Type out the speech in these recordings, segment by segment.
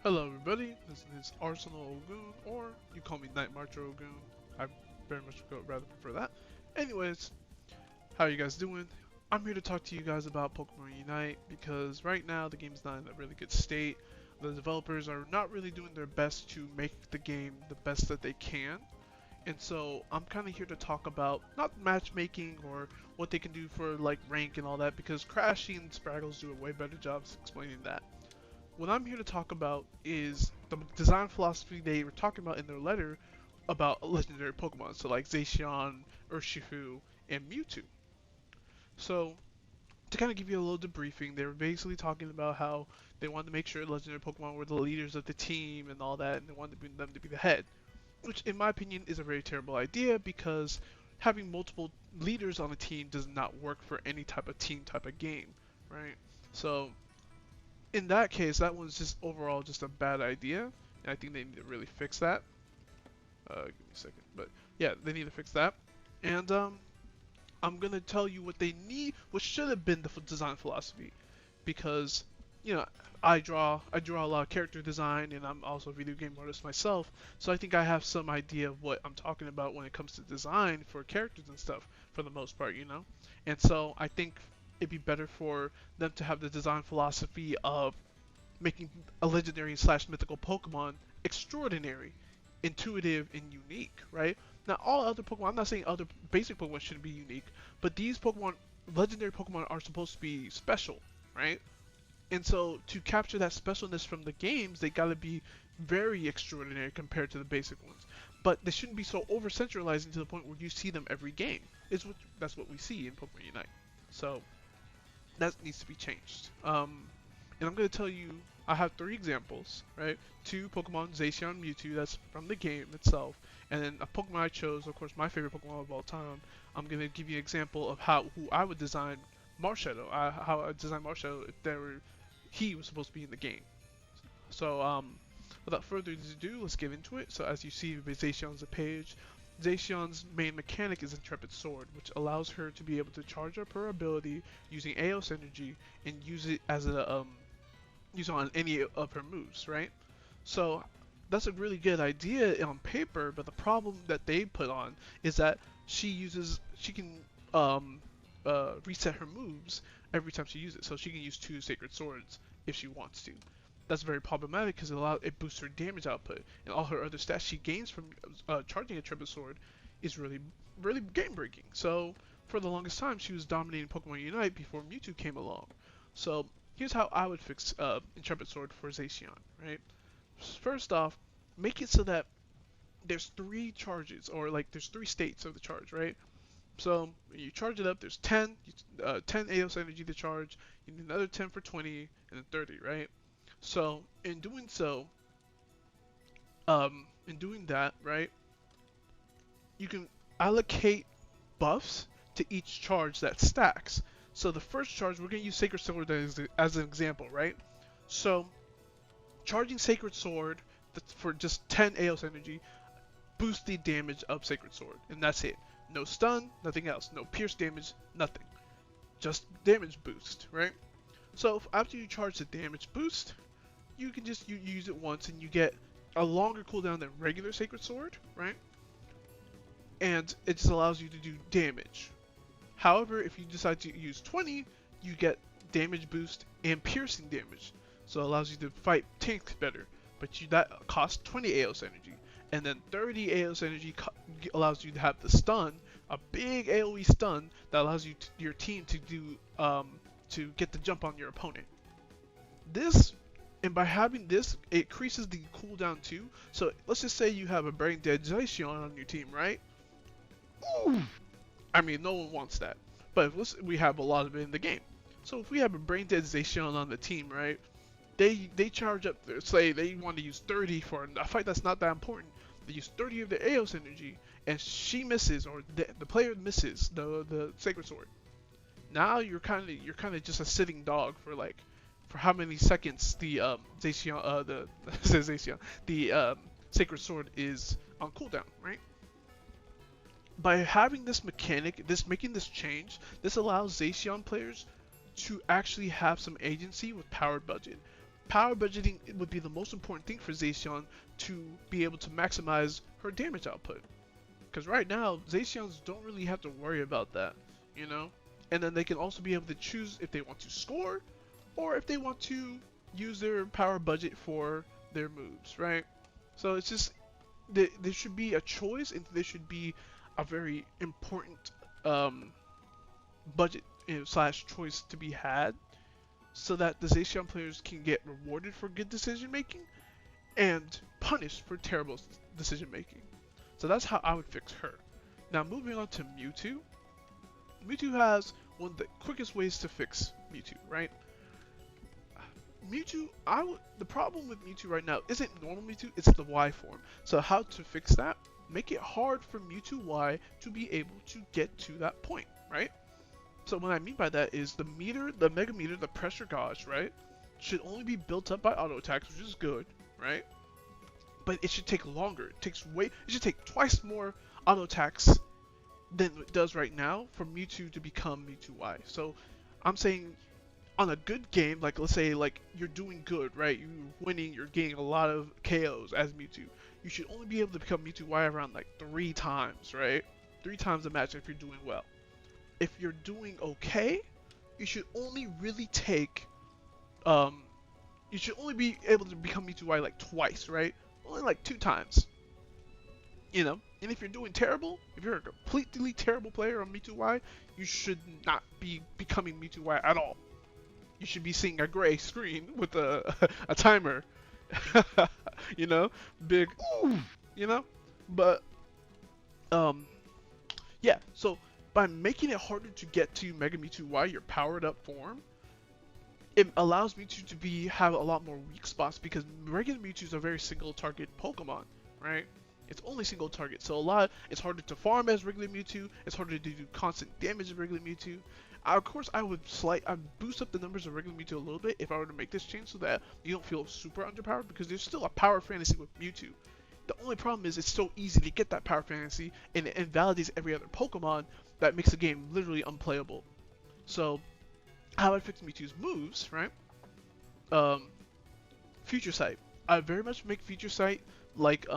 Hello everybody, this is Arsenal Ogun, or you call me Night Marcher Ogun. I very much rather prefer that. Anyways, how are you guys doing? I'm here to talk to you guys about Pokemon Unite because right now the game's not in a really good state. The developers are not really doing their best to make the game the best that they can. And so I'm kind of here to talk about not matchmaking or what they can do for like rank and all that because Crashy and Spraggles do a way better job explaining that. What I'm here to talk about is the design philosophy they were talking about in their letter about legendary Pokemon, so like Zacian, Urshifu, and Mewtwo. So to kind of give you a little debriefing, they were basically talking about how they wanted to make sure legendary Pokemon were the leaders of the team and all that, and they wanted them to be the head, which in my opinion is a very terrible idea because having multiple leaders on a team does not work for any type of team type of game, right? So in that case, that was just overall just a bad idea, and I think they need to really fix that. Give me a second, but yeah, they need to fix that. And I'm gonna tell you what they need, what should have been the design philosophy, because you know I draw a lot of character design, and I'm also a video game artist myself, so I think I have some idea of what I'm talking about when it comes to design for characters and stuff for the most part, you know. And so I think it'd be better for them to have the design philosophy of making a legendary slash mythical Pokemon extraordinary, intuitive, and unique, right? Now, all other Pokemon, I'm not saying other basic Pokemon shouldn't be unique, but these Pokemon, legendary Pokemon, are supposed to be special, right? And so, to capture that specialness from the games, they gotta be very extraordinary compared to the basic ones. But they shouldn't be so over centralizing to the point where you see them every game. That's what we see in Pokemon Unite. So, that needs to be changed. And I'm going to tell you, I have three examples, right? Two Pokemon, Zacian and Mewtwo, that's from the game itself. And then a Pokemon I chose, of course, my favorite Pokemon of all time. I'm going to give you an example of who I would design Marshadow, how I design Marshadow if he was supposed to be in the game. So, without further ado, let's get into it. So, as you see, Zacian's a page. Zacian's main mechanic is Intrepid Sword, which allows her to be able to charge up her ability using Aeos energy and use it as a use on any of her moves, right? So that's a really good idea on paper, but the problem that they put on is that she can reset her moves every time she uses it, so she can use two Sacred Swords if she wants to. That's very problematic because it boosts her damage output, and all her other stats she gains from charging a Triple Sword is really game breaking. So for the longest time, she was dominating Pokemon Unite before Mewtwo came along. So here's how I would fix Intrepid Sword for Zacian, right? First off, make it so that there's three charges, or like there's three states of the charge, right? So when you charge it up, there's 10 AOS energy to charge, you need another 10 for 20, and then 30, right? So in doing that, right, you can allocate buffs to each charge that stacks. So the first charge, we're going to use Sacred Sword as an example, right? So charging Sacred Sword for just 10 AOS energy boosts the damage of Sacred Sword, and that's it. No stun, nothing else. No pierce damage, nothing. Just damage boost, right? So after you charge the damage boost, you can just use it once and you get a longer cooldown than regular Sacred Sword, right? And it just allows you to do damage. However, if you decide to use 20, you get damage boost and piercing damage. So it allows you to fight tanks better. But that costs 20 AOS energy. And then 30 AOS energy allows you to have the stun, a big AoE stun that allows your team to do to get the jump on your opponent. And by having this, it increases the cooldown too. So let's just say you have a brain dead Zacian on your team, right? Ooh. I mean, no one wants that. But we have a lot of it in the game. So if we have a brain dead Zacian on the team, right? They charge up, say they want to use 30 for a fight that's not that important. They use 30 of their Aeos energy, and she misses, or the player misses the Sacred Sword. Now you're kind of just a sitting dog for how many seconds the Zacian the Sacred Sword is on cooldown, right? By having this mechanic, making this change, this allows Zacian players to actually have some agency with powered budget. power budgeting would be the most important thing for Zacian to be able to maximize her damage output. Because right now, Zacians don't really have to worry about that, you know? And then they can also be able to choose if they want to score, or if they want to use their power budget for their moves, right? So it's just, there should be a choice, and there should be a very important budget slash choice to be had, so that the Zacian players can get rewarded for good decision making, and punished for terrible decision making. So that's how I would fix her. Now moving on to Mewtwo. Mewtwo has one of the quickest ways to fix Mewtwo, right? Mewtwo, the problem with Mewtwo right now isn't normal Mewtwo, it's the Y form. So how to fix that? Make it hard for Mewtwo Y to be able to get to that point, right? So what I mean by that is the Mega Meter, the pressure gauge, right, should only be built up by auto attacks, which is good, right? But it should take longer. It should take twice more auto attacks than it does right now for Mewtwo to become Mewtwo Y. So I'm saying on a good game, like let's say like you're doing good, right? You're winning, you're getting a lot of KOs as Mewtwo. You should only be able to become Mewtwo Y around like 3 times, right? 3 times a match if you're doing well. If you're doing okay, you should only really take, you should only be able to become Mewtwo Y like twice, right? Only like 2 times. You know? And if you're doing terrible, if you're a completely terrible player on Mewtwo Y, you should not be becoming Mewtwo Y at all. You should be seeing a gray screen with a timer. You know? Big ooh, you know? But yeah, so by making it harder to get to Mega Mewtwo Y, your powered up form, it allows Mewtwo to have a lot more weak spots, because regular Mewtwo is a very single target Pokemon, right? It's only single target, so it's harder to farm as regular Mewtwo, it's harder to do constant damage as regular Mewtwo. Of course, I'd boost up the numbers of regular Mewtwo a little bit if I were to make this change, so that you don't feel super underpowered, because there's still a power fantasy with Mewtwo. The only problem is it's so easy to get that power fantasy, and it invalidates every other Pokemon that makes the game literally unplayable. So how I fix Mewtwo's moves, right? Future Sight. I very much make Future Sight like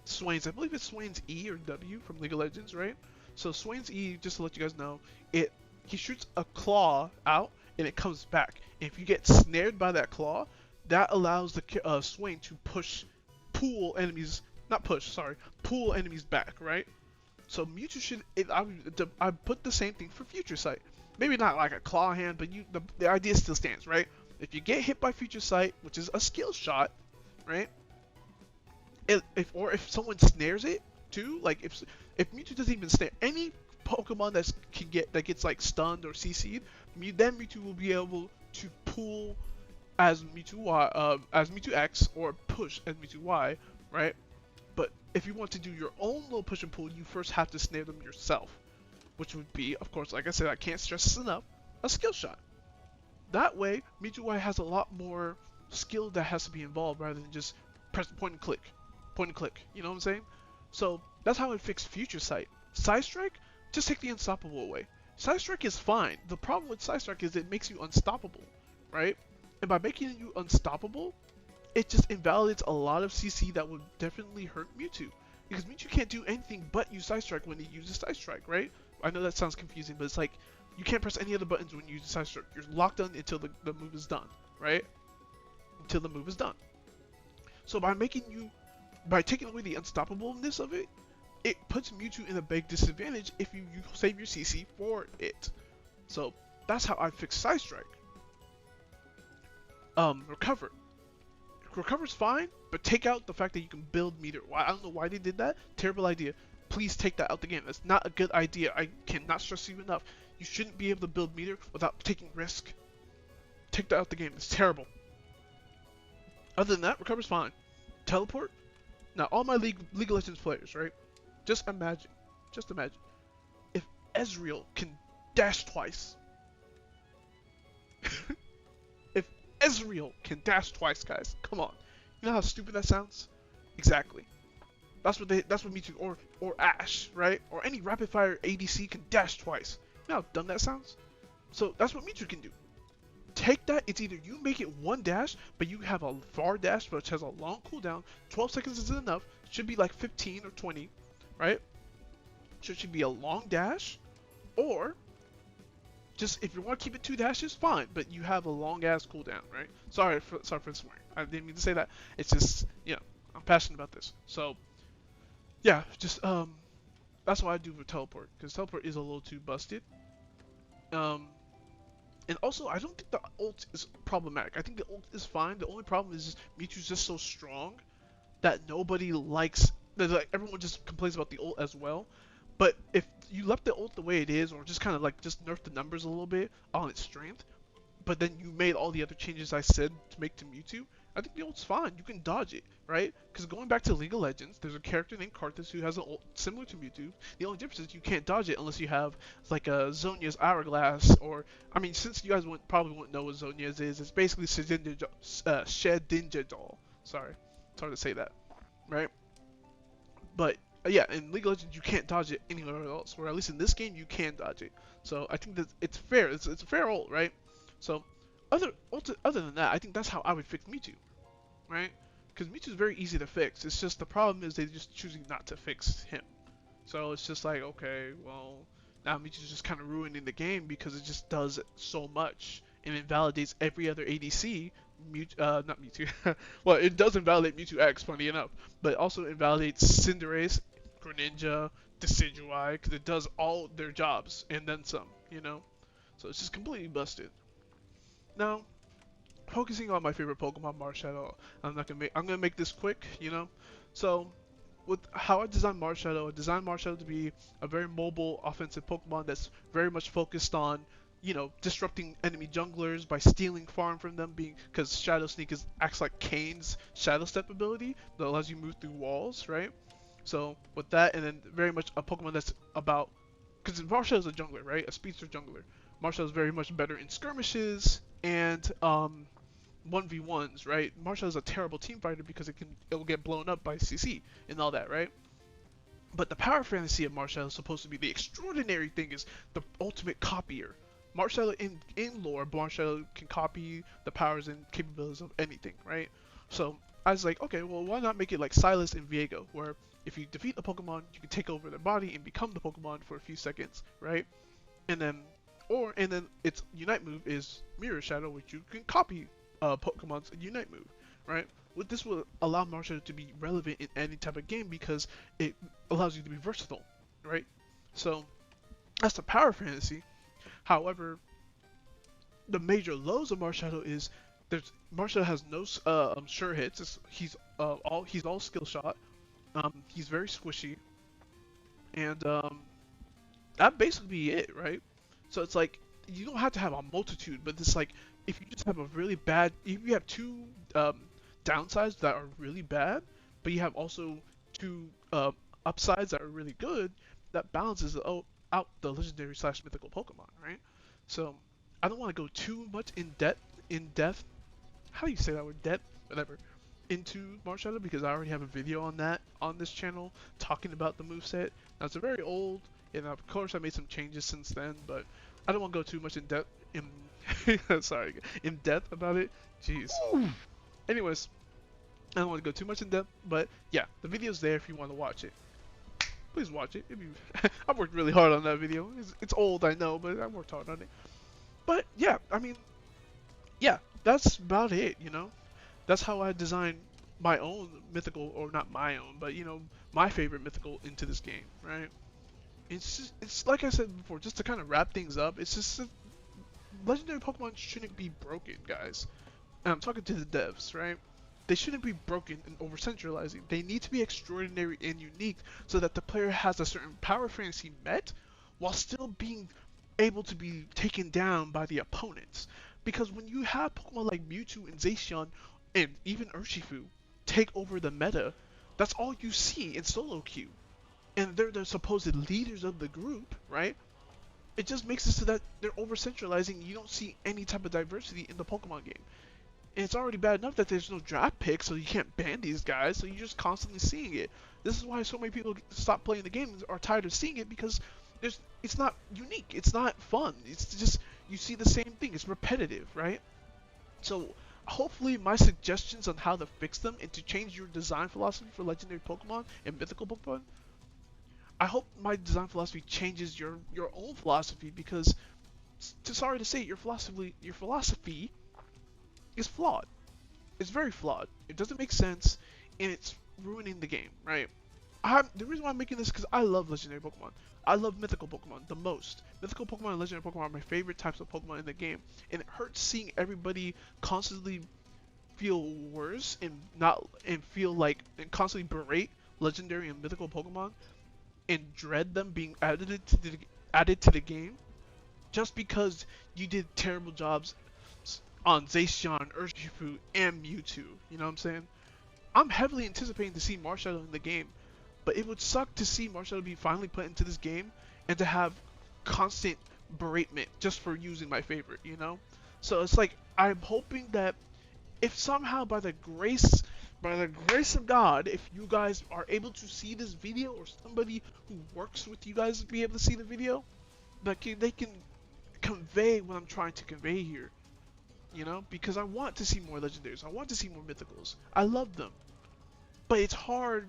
Swain's. I believe it's Swain's E or W from League of Legends, right? So Swain's E, just to let you guys know, he shoots a claw out and it comes back. And if you get snared by that claw, that allows the Swain to pull enemies back, right? So Mewtwo should. I put the same thing for Future Sight. Maybe not like a claw hand, but the idea still stands, right? If you get hit by Future Sight, which is a skill shot, right? If someone snares it too, like if Mewtwo doesn't even snare any Pokemon that gets like stunned or CC'd, then Mewtwo will be able to pull as Mewtwo Y, as Mewtwo X, or push as Mewtwo Y, right? But if you want to do your own little push and pull, you first have to snare them yourself, which would be, of course, like I said, I can't stress this enough, a skill shot. That way, Mewtwo Y has a lot more skill that has to be involved rather than just press point and click, you know what I'm saying? So that's how I fix Future Sight. Side Strike, just take the unstoppable away. Side Strike is fine. The problem with Side Strike is it makes you unstoppable, right? And by making you unstoppable, it just invalidates a lot of CC that would definitely hurt Mewtwo. Because Mewtwo can't do anything but use Side Strike when he uses Side Strike, right? I know that sounds confusing, but it's like, you can't press any other buttons when you use Side Strike. You're locked on until the move is done, right? Until the move is done. So by taking away the unstoppableness of it, it puts Mewtwo in a big disadvantage if you save your CC for it. So that's how I fix Side Strike. Recover. Recover's fine, but take out the fact that you can build meter. I don't know why they did that. Terrible idea. Please take that out the game. That's not a good idea. I cannot stress you enough. You shouldn't be able to build meter without taking risk. Take that out the game. It's terrible. Other than that, recover's fine. Teleport. Now, all my League of Legends players, right? Just imagine, if Ezreal can dash twice. If Ezreal can dash twice, guys, come on. You know how stupid that sounds? Exactly. That's what Mewtwo or Ash, right? Or any rapid fire ADC can dash twice. You know how dumb that sounds? So that's what Mewtwo can do. take that, it's either you make it one dash, but you have a far dash which has a long cooldown. 12 seconds isn't enough. Should be like 15 or 20, right? So it should be a long dash, or just if you want to keep it 2 dashes, fine, but you have a long ass cooldown, right? Sorry for swearing. I didn't mean to say that. It's just, you know, I'm passionate about this. So yeah, just that's why I do for teleport, because teleport is a little too busted. Um, and also I don't think the ult is problematic. I think the ult is fine. The only problem is Mewtwo's just so strong that nobody likes. That like everyone just complains about the ult as well. But if you left the ult the way it is, or just kind of like just nerf the numbers a little bit on its strength, but then you made all the other changes I said to make to Mewtwo, I think the ult's fine. You can dodge it, right? Because going back to League of Legends, there's a character named Karthus who has an ult similar to Mewtwo. The only difference is you can't dodge it unless you have like a Zhonya's Hourglass, or I mean, since you guys probably wouldn't know what Zhonya's is, it's basically Shedinja Doll. Sorry, it's hard to say that, right? But yeah, in League of Legends you can't dodge it anywhere else. Where at least in this game you can dodge it. So I think that it's fair. It's a fair ult, right? So other than that, I think that's how I would fix Mewtwo, right? Because Mewtwo's very easy to fix. It's just the problem is they're just choosing not to fix him. So it's just like, okay, well, now Mewtwo's just kind of ruining the game because it just does so much and invalidates every other ADC. Not Mewtwo. Well, it does invalidate Mewtwo X, funny enough, but also invalidates Cinderace, Greninja, Decidueye, because it does all their jobs and then some, you know. So it's just completely busted. Now, focusing on my favorite Pokemon, Marshadow, I'm gonna make this quick, you know. So, with how I designed Marshadow, I designed Marshadow to be a very mobile, offensive Pokemon that's very much focused on, you know, disrupting enemy junglers by stealing farm from them, because Shadow Sneak acts like Kane's Shadow Step ability that allows you to move through walls, right? So with that, and then very much a Pokemon that's about, because Marshall's a jungler, right? A speedster jungler. Marshall is very much better in skirmishes and 1v1s, right? Marshall is a terrible team fighter because it'll get blown up by CC and all that, right? But the power fantasy of Marshall is supposed to be the extraordinary thing, is the ultimate copier. Marshall in lore, Marshall can copy the powers and capabilities of anything, right? So I was like, okay, well, why not make it like Silas and Viego, where if you defeat a Pokemon, you can take over their body and become the Pokemon for a few seconds, right? And then its Unite move is Mirror Shadow, which you can copy Pokemon's Unite move, right? This will allow Marshall to be relevant in any type of game because it allows you to be versatile, right? So that's the power fantasy. However, the major lows of Marshadow is Marshadow has no sure hits. He's all skill shot. He's very squishy, and that basically be it, right? So it's like you don't have to have a multitude, but it's like if you just have a really bad, if you have two downsides that are really bad, but you have also two upsides that are really good, that balances out the legendary / mythical Pokemon, right? So I don't want to go too much in depth. How do you say that word? Depth, whatever. Into Marshadow, because I already have a video on that on this channel talking about the moveset. Now it's a very old, and of course I made some changes since then, but I don't want to go too much in depth in depth about it. Jeez. Anyways, I don't want to go too much in depth, but yeah, the video's there if you want to watch it. Please watch it. I've worked really hard on that video. It's old, I know, but I worked hard on it. But yeah, I mean, yeah, that's about it, you know. That's how I designed my own mythical, or not my own, but you know, my favorite mythical into this game, right? It's like I said before, just to kind of wrap things up, it's just legendary Pokemon shouldn't be broken, guys. And I'm talking to the devs, right? They shouldn't be broken and over-centralizing. They need to be extraordinary and unique so that the player has a certain power fantasy met while still being able to be taken down by the opponents. Because when you have Pokemon like Mewtwo and Zacian and even Urshifu take over the meta, that's all you see in solo queue. And they're the supposed leaders of the group, right? It just makes it so that they're over-centralizing. You don't see any type of diversity in the Pokemon game. And it's already bad enough that there's no draft pick, so you can't ban these guys, so you're just constantly seeing it. This is why so many people stop playing the game and are tired of seeing it, because it's not unique. It's not fun. It's just you see the same thing. It's repetitive, right? So hopefully my suggestions on how to fix them and to change your design philosophy for legendary Pokemon and mythical Pokemon, I hope my design philosophy changes your own philosophy because sorry to say your philosophy is flawed. It's very flawed. It doesn't make sense and it's ruining the game, right? The reason why I'm making this is because I love legendary Pokemon. I love mythical Pokemon the most. Mythical Pokemon and legendary Pokemon are my favorite types of Pokemon in the game, and it hurts seeing everybody constantly feel worse and not and feel like and constantly berate legendary and mythical Pokemon and dread them being added to the game just because you did terrible jobs on Zacian, Urshifu, and Mewtwo. You know what I'm saying? I'm heavily anticipating to see Marshadow in the game, but it would suck to see Marshadow be finally put into this game and to have constant beratement just for using my favorite, you know? So it's like I'm hoping that if somehow by the grace of God, if you guys are able to see this video or somebody who works with you guys be able to see the video, that they can convey what I'm trying to convey here, you know? Because I want to see more legendaries. I want to see more mythicals. I love them. But it's hard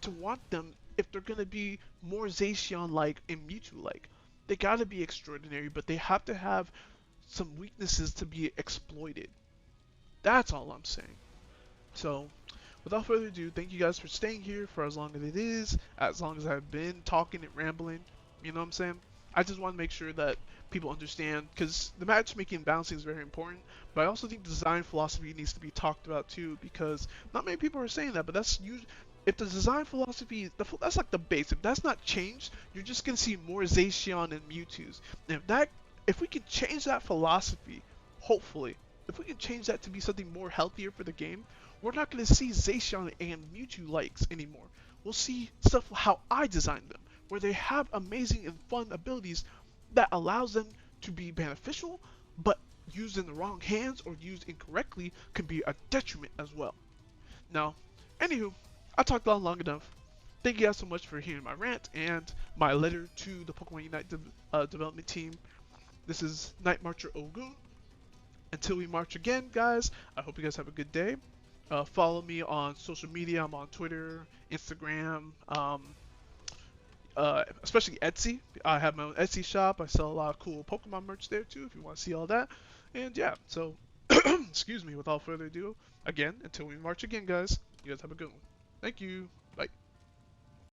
to want them if they're gonna be more Zacian-like and Mewtwo-like. They gotta be extraordinary, but they have to have some weaknesses to be exploited. That's all I'm saying. So, without further ado, thank you guys for staying here for as long as it is, as long as I've been talking and rambling. You know what I'm saying? I just want to make sure that people understand, because the matchmaking and balancing is very important, but I also think design philosophy needs to be talked about too, because not many people are saying that, but that's usually, if the design philosophy, that's like the base. If that's not changed, you're just gonna see more Zacian and Mewtwo's. And if we can change that philosophy, hopefully, if we can change that to be something more healthier for the game, we're not going to see Zacian and Mewtwo likes anymore. We'll see stuff how I designed them, where they have amazing and fun abilities that allows them to be beneficial, but used in the wrong hands or used incorrectly can be a detriment as well. Now, anywho, I talked on long enough. Thank you guys so much for hearing my rant and my letter to the Pokemon Unite development team. This is Night Marcher Ogun. Until we march again, guys, I hope you guys have a good day. Follow me on social media. I'm on Twitter, Instagram, especially Etsy. I have my own Etsy shop. I sell a lot of cool Pokemon merch there too if you want to see all that. And yeah, so excuse me, without further ado, again, until we march again, guys, you guys have a good one. Thank you.